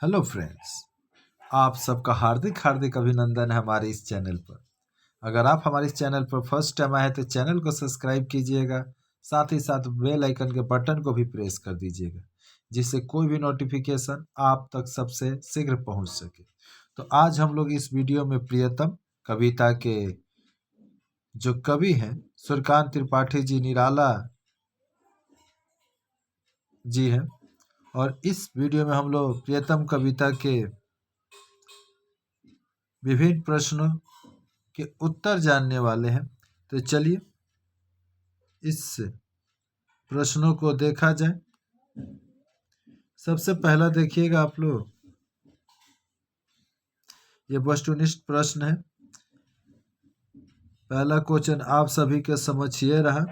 Hello friends, आप सबका हार्दिक हार्दिक अभिनंदन है हमारे इस चैनल पर। अगर आप हमारे इस चैनल पर फर्स्ट टाइम आए हैं तो चैनल को सब्सक्राइब कीजिएगा, साथ ही साथ बेल आइकन के बटन को भी प्रेस कर दीजिएगा, जिससे कोई भी नोटिफिकेशन आप तक सबसे शीघ्र पहुंच सके। तो आज हम लोग इस वीडियो में प्रियतम कविता के जो कवि हैं सूर्यकांत त्रिपाठी जी निराला जी हैं, और इस वीडियो में हम लोग प्रियतम कविता के विभिन्न प्रश्नों के उत्तर जानने वाले हैं। तो चलिए इस प्रश्नों को देखा जाए। सबसे पहला देखिएगा आप लोग, ये वस्तुनिष्ठ प्रश्न है। पहला क्वेश्चन आप सभी के समक्ष ये रहा,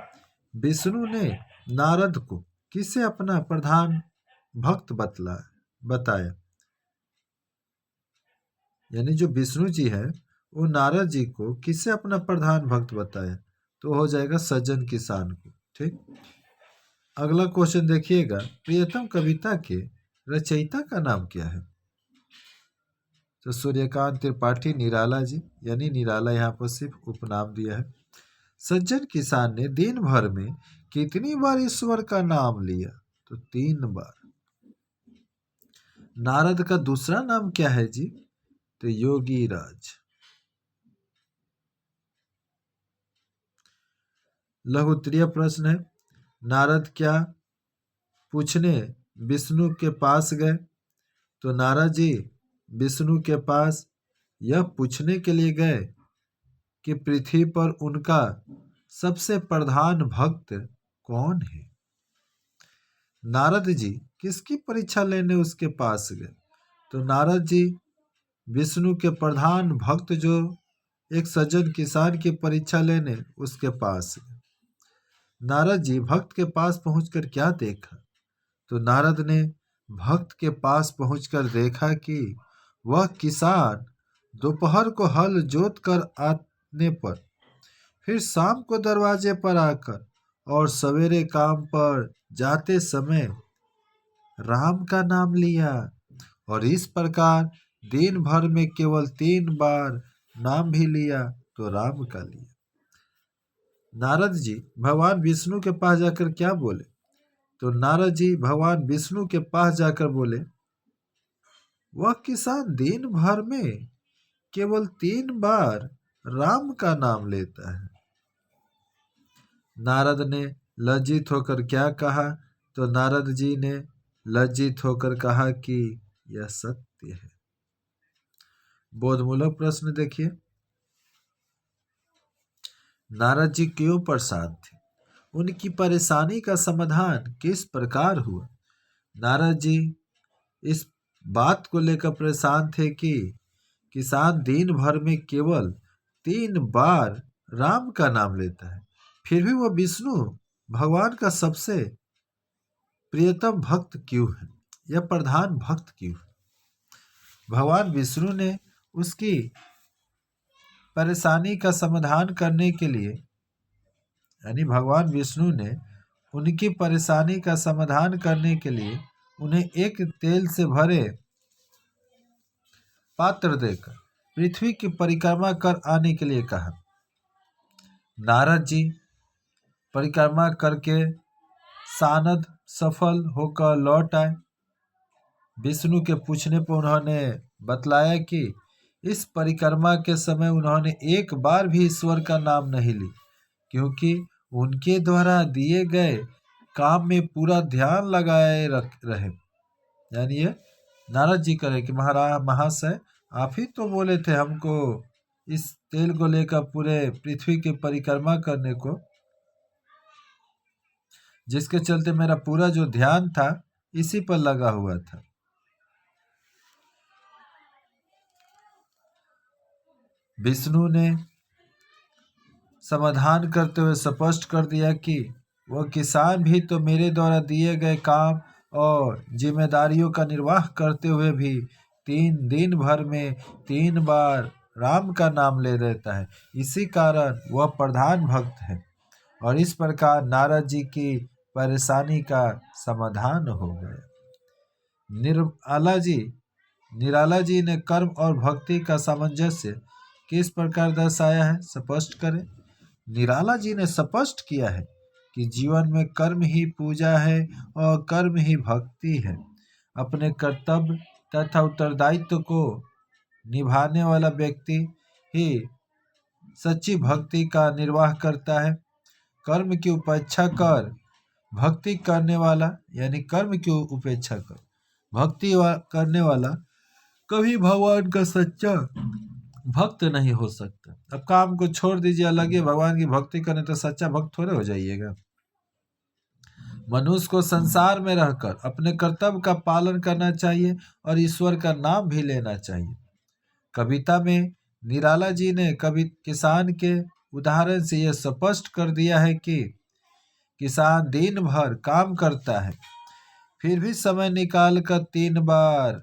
विष्णु ने नारद को किसे अपना प्रधान भक्त बताया। यानी जो विष्णु जी है वो नारद जी को किसे अपना प्रधान भक्त बताया, तो हो जाएगा सज्जन किसान को। ठीक। अगला क्वेश्चन देखिएगा, प्रियतम कविता के रचयिता का नाम क्या है। तो सूर्यकांत त्रिपाठी निराला जी, यानी निराला यहाँ पर सिर्फ उपनाम दिया है। सज्जन किसान ने दिन भर में कितनी बार ईश्वर का नाम लिया, तो 3 बार। नारद का दूसरा नाम क्या है जी, तो योगी राज। लघु उत्तरीय प्रश्न है, नारद क्या पूछने विष्णु के पास गए, तो नारद जी विष्णु के पास यह पूछने के लिए गए कि पृथ्वी पर उनका सबसे प्रधान भक्त कौन है। नारद जी किसकी परीक्षा लेने उसके पास गए, तो नारद जी विष्णु के प्रधान भक्त जो एक सज्जन किसान की परीक्षा लेने उसके पास गए। नारद जी भक्त के पास पहुंचकर क्या देखा, तो नारद ने भक्त के पास पहुंचकर देखा कि वह किसान दोपहर को हल जोत कर आने पर, फिर शाम को दरवाजे पर आकर और सवेरे काम पर जाते समय राम का नाम लिया, और इस प्रकार दिन भर में केवल 3 बार नाम भी लिया तो राम का लिया। नारद जी भगवान विष्णु के पास जाकर क्या बोले, तो नारद जी भगवान विष्णु के पास जाकर बोले, वह किसान दिन भर में केवल 3 बार राम का नाम लेता है। नारद ने लज्जित होकर क्या कहा, तो नारद जी ने लज्जित होकर कहा कि यह सत्य है। बोधमूलक प्रश्न देखिए, नारद जी क्यों परेशान थे, उनकी परेशानी का समाधान किस प्रकार हुआ। नारद जी इस बात को लेकर परेशान थे कि किसान दिन भर में केवल 3 बार राम का नाम लेता है, फिर भी वह विष्णु भगवान का सबसे प्रियतम भक्त क्यों है, यह प्रधान भक्त क्यों है। भगवान विष्णु ने उसकी परेशानी का समाधान करने के लिए, यानी भगवान विष्णु ने उनकी परेशानी का समाधान करने के लिए उन्हें एक तेल से भरे पात्र देकर पृथ्वी की परिक्रमा कर आने के लिए कहा। नारद जी परिक्रमा करके सानद सफल होकर लौट आए। विष्णु के पूछने पर उन्होंने बतलाया कि इस परिक्रमा के समय उन्होंने एक बार भी ईश्वर का नाम नहीं ली, क्योंकि उनके द्वारा दिए गए काम में पूरा ध्यान लगाए रहे। यानी ये नारद जी कहे कि महाशय आप ही तो बोले थे हमको इस तेल को लेकर पूरे पृथ्वी की परिक्रमा करने को, जिसके चलते मेरा पूरा जो ध्यान था इसी पर लगा हुआ था। विष्णु ने समाधान करते हुए स्पष्ट कर दिया कि वह किसान भी तो मेरे द्वारा दिए गए काम और जिम्मेदारियों का निर्वाह करते हुए भी 3 दिन भर में 3 बार राम का नाम ले लेता है, इसी कारण वह प्रधान भक्त है। और इस प्रकार नारद जी की परेशानी का समाधान हो गया। निराला जी निराला जी ने कर्म और भक्ति का सामंजस्य किस प्रकार दर्शाया है, स्पष्ट करें। निराला जी ने स्पष्ट किया है कि जीवन में कर्म ही पूजा है और कर्म ही भक्ति है। अपने कर्तव्य तथा उत्तरदायित्व को निभाने वाला व्यक्ति ही सच्ची भक्ति का निर्वाह करता है। कर्म की उपेक्षा कर भक्ति करने वाला, यानी कर्म की उपेक्षा कर भक्ति करने वाला कभी भगवान का सच्चा भक्त नहीं हो सकता। अब काम को छोड़ दीजिए, लगे भगवान की भक्ति करने, तो सच्चा भक्त थोड़े हो जाइएगा। मनुष्य को संसार में रहकर अपने कर्तव्य का पालन करना चाहिए और ईश्वर का नाम भी लेना चाहिए। कविता में निराला जी ने कभी किसान के उदाहरण से यह स्पष्ट कर दिया है कि किसान दिन भर काम करता है, फिर भी समय निकालकर 3 बार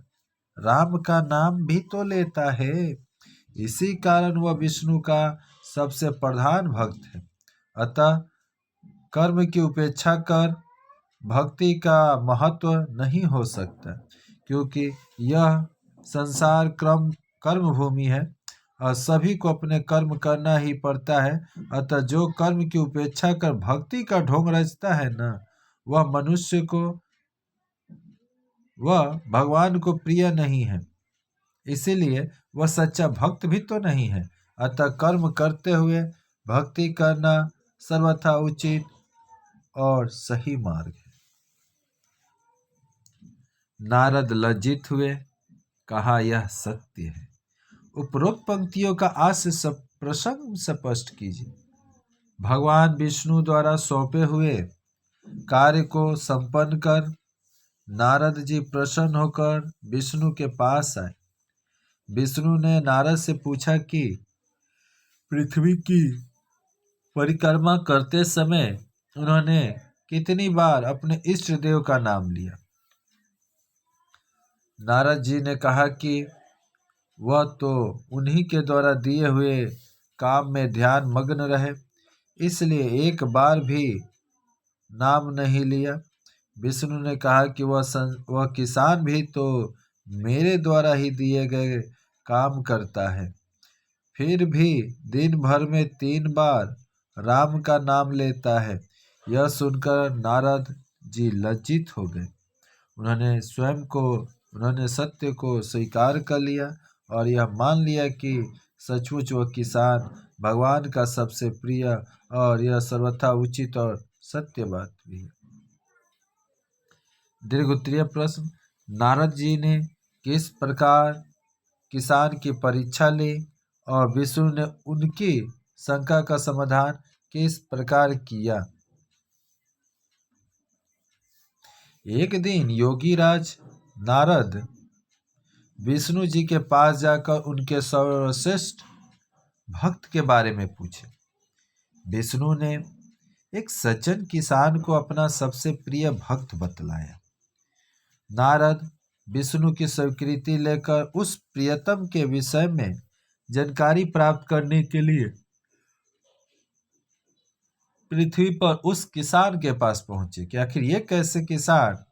राम का नाम भी तो लेता है। इसी कारण वह विष्णु का सबसे प्रधान भक्त है। अतः कर्म की उपेक्षा कर भक्ति का महत्व नहीं हो सकता, क्योंकि यह संसार कर्म भूमि है और सभी को अपने कर्म करना ही पड़ता है। अतः जो कर्म की उपेक्षा कर भक्ति का ढोंग रचता है न, वह भगवान को प्रिय नहीं है, इसीलिए वह सच्चा भक्त भी तो नहीं है। अतः कर्म करते हुए भक्ति करना सर्वथा उचित और सही मार्ग है। नारद लज्जित हुए, कहा यह सत्य है। उपरोक्त पंक्तियों का आशय प्रसंग स्पष्ट कीजिए। भगवान विष्णु द्वारा सौंपे हुए कार्य को संपन्न कर नारद जी प्रसन्न होकर विष्णु के पास आए। विष्णु ने नारद से पूछा कि पृथ्वी की परिक्रमा करते समय उन्होंने कितनी बार अपने इष्ट देव का नाम लिया। नारद जी ने कहा कि वह तो उन्हीं के द्वारा दिए हुए काम में ध्यान मग्न रहे, इसलिए एक बार भी नाम नहीं लिया। विष्णु ने कहा कि वह किसान भी तो मेरे द्वारा ही दिए गए काम करता है, फिर भी दिन भर में 3 बार राम का नाम लेता है। यह सुनकर नारद जी लज्जित हो गए। उन्होंने सत्य को स्वीकार कर लिया और यह मान लिया कि सचमुच वह किसान भगवान का सबसे प्रिय, और यह सर्वथा उचित और सत्य बात भी है। दीर्घोत्तरीय प्रश्न, नारद जी ने किस प्रकार किसान की परीक्षा ली और विष्णु ने उनकी शंका का समाधान किस प्रकार किया। एक दिन योगीराज नारद विष्णु जी के पास जाकर उनके सर्वश्रेष्ठ भक्त के बारे में पूछे। विष्णु ने एक सज्जन किसान को अपना सबसे प्रिय भक्त बतलाया। नारद विष्णु की स्वीकृति लेकर उस प्रियतम के विषय में जानकारी प्राप्त करने के लिए पृथ्वी पर उस किसान के पास पहुंचे कि आखिर ये कैसे किसान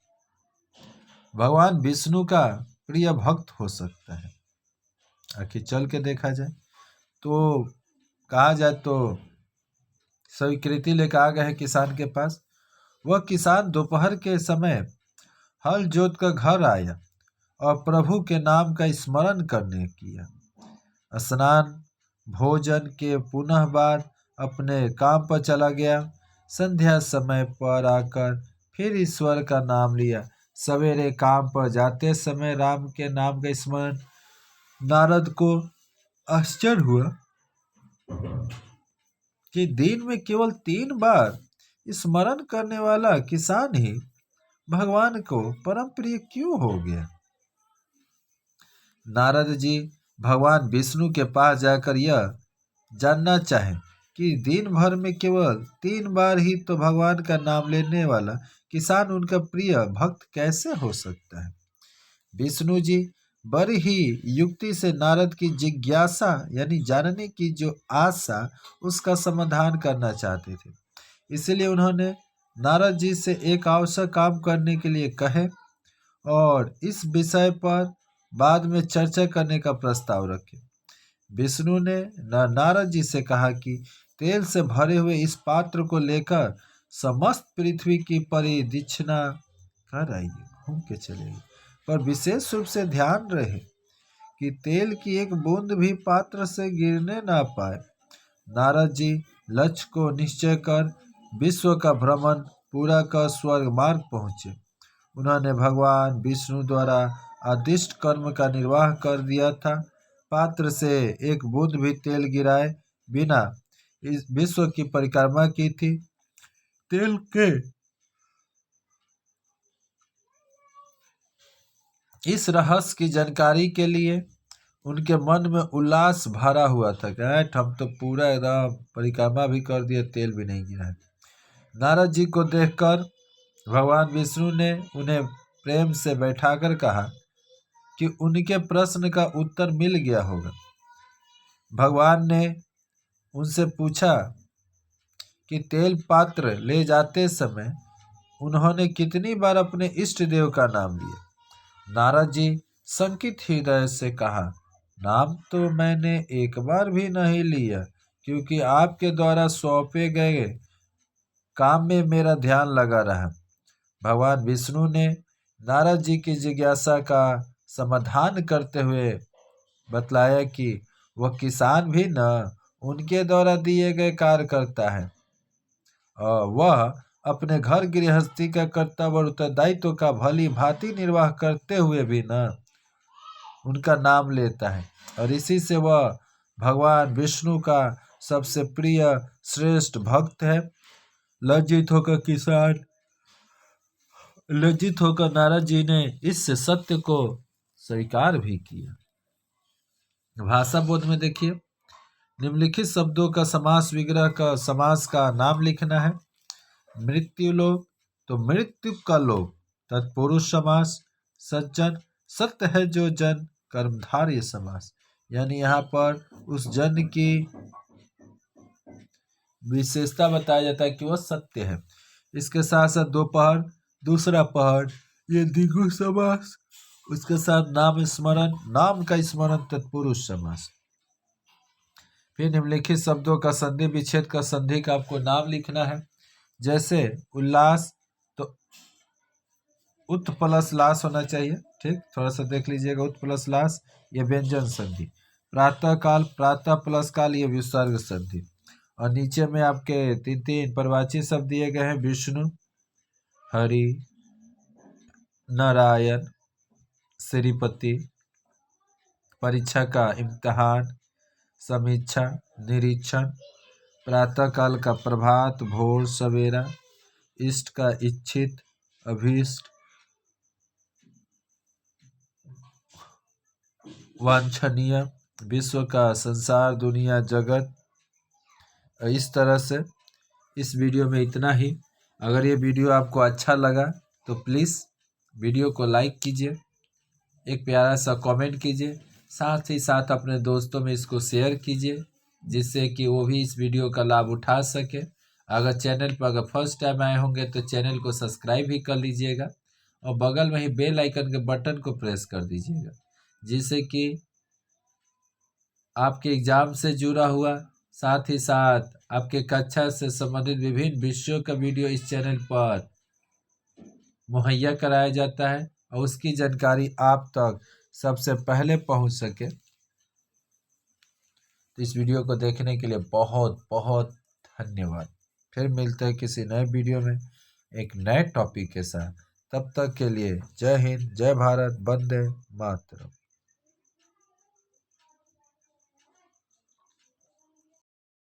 भगवान विष्णु का प्रिय भक्त हो सकता है। आखिर चल के देखा जाए तो कहा जाए तो स्वीकृति लेकर आ गए किसान के पास। वह किसान दोपहर के समय हल जोत कर घर आया और प्रभु के नाम का स्मरण करने किया। स्नान भोजन के पुनः बाद अपने काम पर चला गया। संध्या समय पर आकर फिर ईश्वर का नाम लिया। सवेरे काम पर जाते समय राम के नाम का स्मरण। नारद को आश्चर्य हुआ कि दिन में केवल 3 बार स्मरण करने वाला किसान ही भगवान को परम प्रिय क्यों हो गया। नारद जी भगवान विष्णु के पास जाकर यह जानना चाहे कि दिन भर में केवल 3 बार ही तो भगवान का नाम लेने वाला किसान उनका प्रिय भक्त कैसे हो सकता है। विष्णु जी बड़ी ही युक्ति से नारद की जिज्ञासा यानी जानने की जो आशा उसका समाधान करना चाहते थे। इसलिए उन्होंने नारद जी से एक आवश्यक काम करने के लिए कहे और इस विषय पर बाद में चर्चा करने का प्रस्ताव रखे। विष्णु ने नारद जी से कहा कि तेल से भरे हुए इस पात्र को लेकर समस्त पृथ्वी की परिदीक्षिणा कर आइए, घूम के चलेगी, पर विशेष रूप से ध्यान रहे कि तेल की एक बूंद भी पात्र से गिरने ना पाए। नारद जी लक्ष्य को निश्चय कर विश्व का भ्रमण पूरा कर स्वर्ग मार्ग पहुँचे। उन्होंने भगवान विष्णु द्वारा आदिष्ट कर्म का निर्वाह कर दिया था। पात्र से एक बूंद भी तेल गिराए बिना इस विश्व की परिक्रमा की थी। तेल के इस रहस्य की जानकारी के लिए उनके मन में उल्लास भरा हुआ था कि हम तो पूरा एकदम परिक्रमा भी कर दिए, तेल भी नहीं गिरा। नारद जी को देखकर भगवान विष्णु ने उन्हें प्रेम से बैठाकर कहा कि उनके प्रश्न का उत्तर मिल गया होगा। भगवान ने उनसे पूछा कि तेल पात्र ले जाते समय उन्होंने कितनी बार अपने इष्ट देव का नाम लिया। नारद जी शंकित हृदय से कहा, नाम तो मैंने एक बार भी नहीं लिया, क्योंकि आपके द्वारा सौंपे गए काम में मेरा ध्यान लगा रहा। भगवान विष्णु ने नारद जी की जिज्ञासा का समाधान करते हुए बतलाया कि वह किसान भी न उनके द्वारा दिए गए कार्य करता है, और वह अपने घर गृहस्थी का कर्तव्य और उत्तरदायित्व का भली भांति निर्वाह करते हुए भी न उनका नाम लेता है, और इसी से वह भगवान विष्णु का सबसे प्रिय श्रेष्ठ भक्त है। लज्जित होकर नारद जी ने इस सत्य को स्वीकार भी किया। भाषा बोध में देखिए, निम्नलिखित शब्दों का समास विग्रह का समास का नाम लिखना है। मृत्युलोक तो मृत्यु का लोक, तत्पुरुष समास, सज्जन सत्य है जो जन, कर्मधारय समास, यानी यहाँ पर उस जन की विशेषता बताया जाता है कि वह सत्य है। इसके साथ साथ दोपहर, दूसरा पहर, ये द्विगु समास। उसके साथ नाम स्मरण, नाम का स्मरण, तत्पुरुष समास। फिर निम्नलिखित शब्दों का संधि विच्छेद का संधि का आपको नाम लिखना है। जैसे उल्लास तो उत प्लस लास होना चाहिए, ठीक, थोड़ा सा देख लीजिएगा। उत प्लस लास ये व्यंजन संधि। प्रातः काल, प्रातः प्लस काल ये विसर्ग संधि। और नीचे में आपके तीन तीन प्रवाची शब्द दिए गए हैं। विष्णु, हरि, नारायण, श्रीपति, परीक्षा का इम्तिहान, समीक्षा, निरीक्षण, प्रातः काल का प्रभात, भोर, सवेरा, इष्ट का इच्छित, अभीष्ट, वांछनीय, विश्व का संसार, दुनिया, जगत। इस तरह से इस वीडियो में इतना ही। अगर ये वीडियो आपको अच्छा लगा तो प्लीज़ वीडियो को लाइक कीजिए, एक प्यारा सा कमेंट कीजिए, साथ ही साथ अपने दोस्तों में इसको शेयर कीजिए, जिससे कि वो भी इस वीडियो का लाभ उठा सके। अगर चैनल पर अगर फर्स्ट टाइम आए होंगे तो चैनल को सब्सक्राइब भी कर लीजिएगा, और बगल में ही बेल आइकन के बटन को प्रेस कर दीजिएगा, जिससे कि आपके एग्ज़ाम से जुड़ा हुआ, साथ ही साथ आपके कक्षा से संबंधित विभिन्न विषयों का वीडियो इस चैनल पर मुहैया कराया जाता है, और उसकी जानकारी आप तक सबसे पहले पहुंच सके। तो इस वीडियो को देखने के लिए बहुत बहुत धन्यवाद। फिर मिलते हैं किसी नए वीडियो में एक नए टॉपिक के साथ। तब तक के लिए जय हिंद, जय भारत, वंदे मातरम।